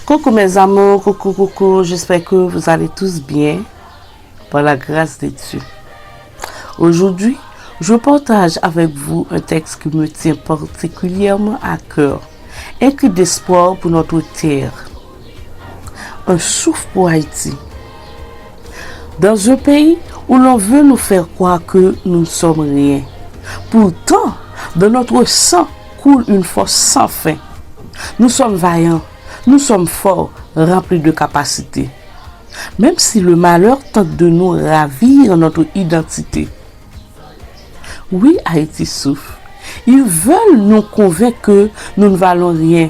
Coucou mes amours, coucou, j'espère que vous allez tous bien, par la grâce de Dieu. Aujourd'hui, je partage avec vous un texte qui me tient particulièrement à cœur, un cri d'espoir pour notre terre, un souffle pour Haïti. Dans un pays où l'on veut nous faire croire que nous ne sommes rien, pourtant, dans notre sang coule une force sans fin. Nous sommes vaillants. Nous sommes forts, remplis de capacités. Même si le malheur tente de nous ravir notre identité. Oui, Haïti souffre. Ils veulent nous convaincre que nous ne valons rien.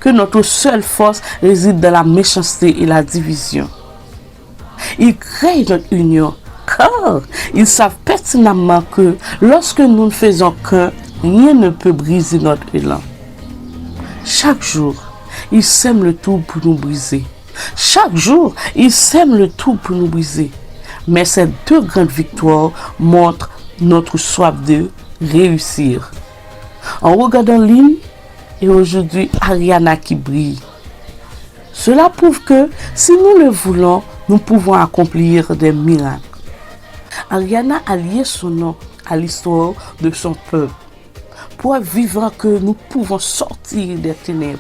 Que notre seule force réside dans la méchanceté et la division. Ils créent notre union, car ils savent pertinemment que lorsque nous ne faisons qu'un, rien ne peut briser notre élan. Chaque jour, ils sèment le tout pour nous briser. Chaque jour, ils sèment le tout pour nous briser. Mais ces deux grandes victoires montrent notre soif de réussir. En regardant l'hymne, et aujourd'hui Ariana qui brille. Cela prouve que si nous le voulons, nous pouvons accomplir des miracles. Ariana a lié son nom à l'histoire de son peuple. Pour vivre que nous pouvons sortir des ténèbres.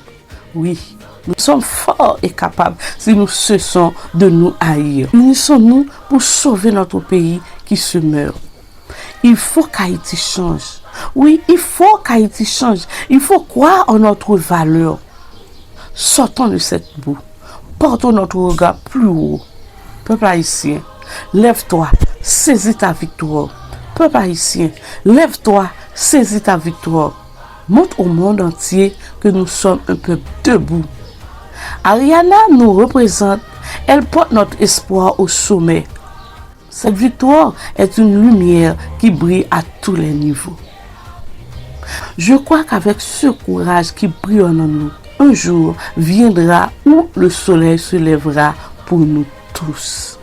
Oui, nous sommes forts et capables si nous cessons de nous haïr. Unissons-nous pour sauver notre pays qui se meurt. Il faut qu'Haïti change. Oui, il faut qu'Haïti change. Il faut croire en notre valeur. Sortons de cette boue. Portons notre regard plus haut. Peuple haïtien, lève-toi, saisis ta victoire. Peuple haïtien, lève-toi, saisis ta victoire. Montre au monde entier que nous sommes un peuple debout. Ariana nous représente, elle porte notre espoir au sommet. Cette victoire est une lumière qui brille à tous les niveaux. Je crois qu'avec ce courage qui brille en nous, un jour viendra où le soleil se lèvera pour nous tous.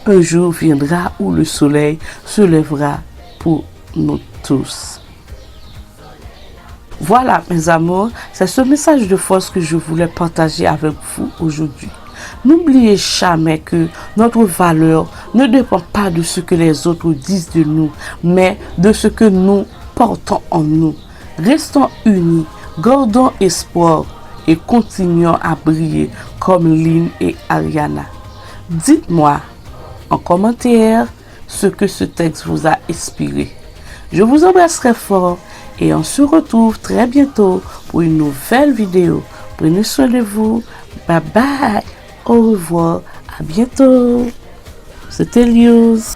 Un jour viendra où le soleil se lèvera pour nous tous. Voilà mes amours, c'est ce message de force que je voulais partager avec vous aujourd'hui. N'oubliez jamais que notre valeur ne dépend pas de ce que les autres disent de nous, mais de ce que nous portons en nous. Restons unis, gardons espoir et continuons à briller comme Lynn et Ariana. Dites-moi en commentaire ce que ce texte vous a inspiré. Je vous embrasse très fort et on se retrouve très bientôt pour une nouvelle vidéo. Prenez soin de vous. Bye bye. Au revoir. À bientôt. C'était Lius.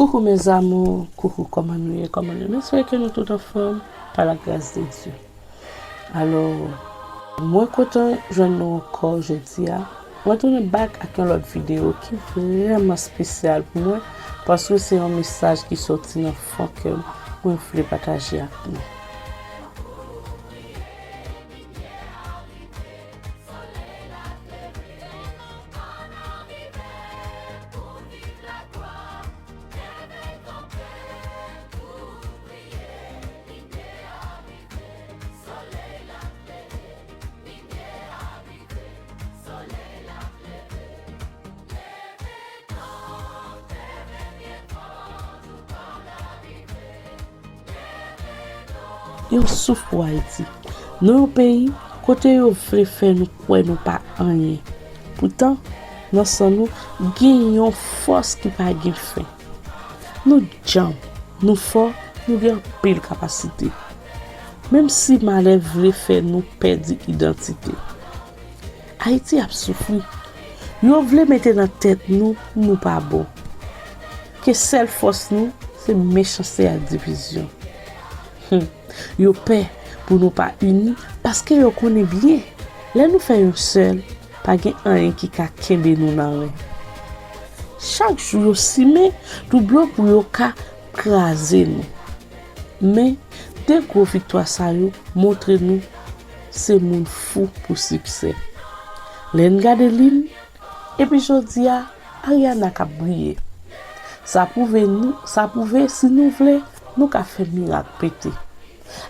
Coucou mes amours, coucou comment nous est, comment nous espérons que nous tous en forme par la grâce de Dieu. Alors, moi content je nous encore jeudi à moi tourner back avec une autre vidéo qui est vraiment spéciale pour moi parce que c'est un message qui sorti dans le fond que moi je voulais partager avec nous. Yo souffre pour Haïti. Dans pays, côté yo vle faire nous quoi nous pas rien. Pourtant, dans son nous gagnons force qui pas gain fin. Nous jam, nous fort, nous gagnons pile capacité. Même si malheur vle faire nous perdre identité. Haïti a souffri. Yo vle mettre dans tête nous pas bon. Que seule force nous, c'est méchanceté à division. Yo peur pour nous pas unis parce que yo connaît bien là nous faisons seul pas gen rien qui ka kembe nous nan. Chaque jour yo simé double pour yo ka craser nous. Mais dès que victoire ça yo montre nous c'est moun fou pour succès. Len gade lim et puis jodi a Ariana ka briller. Ça pouvait si nous voulons nous ka faire miracle pété.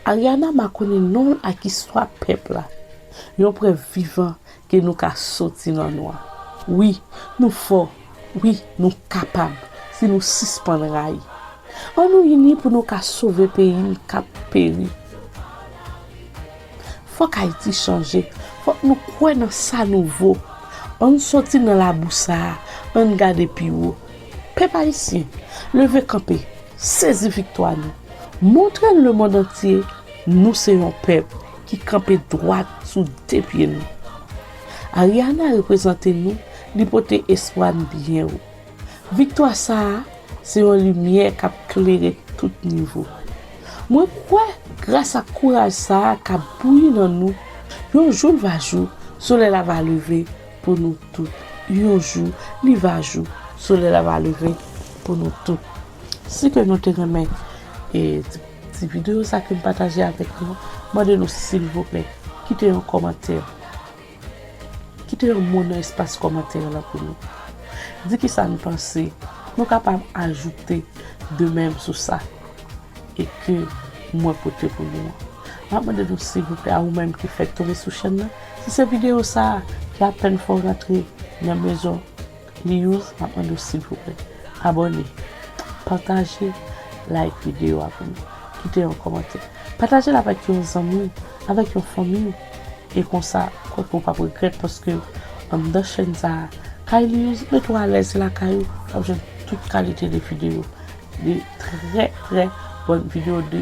Ariana m'a connu non à qui soit peuple là. Yon preuve vivant que nous ka sorti dans noir. Oui, nous fort. Oui, nous capables si nous suspendre rail. On nous unis pour nous ka sauver pays cap péri. Faut qu'Haïti change. Faut nous croire dans ça nouveau. On sorti dans la boussa, on garde puis haut. Peuple haïtien, levez camper, saisir victoire nous. Montrez le monde entier, nous sommes un peuple qui campe droit sous deux pieds nous. Ariana représente nous, l'hypothèse espoir bien haut. Victoire ça, c'est une lumière qui a éclairé tout niveau. Moi quoi, grâce à courage ça qui a bouilli dans nous, un jour va jour, soleil va lever pour nous tous. Un jour, il va jour, soleil va lever pour nous tous. Si que nous te remettons et cette vidéo ça que partager avec nous, demandez-nous s'il vous plaît, quittez un commentaire. Quittez un mot dans l'espace commentaire là pour nous. Dis qui ça nous pense, nous capable ajouter de même sur ça et que moi côté pour nous. Demandez-nous s'il vous plaît à vous-même qui fait tomber sur chaîne là. Si cette vidéo ça qui a peine faut rentrer dans la maison, news, demandez-nous s'il vous plaît. Abonnez, partagez, like vidéo avec nous. Quittez un commentaire. Partagez-la avec vos amis, avec vos familles. Et comme ça, quoi qu'on pas regretter parce que dans la chaîne ça, Kyle, mettez-vous à l'aise la caillou. J'ai toute qualité de vidéos. Des très très bonnes vidéos de.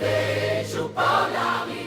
arriver, jour par l'arrivée.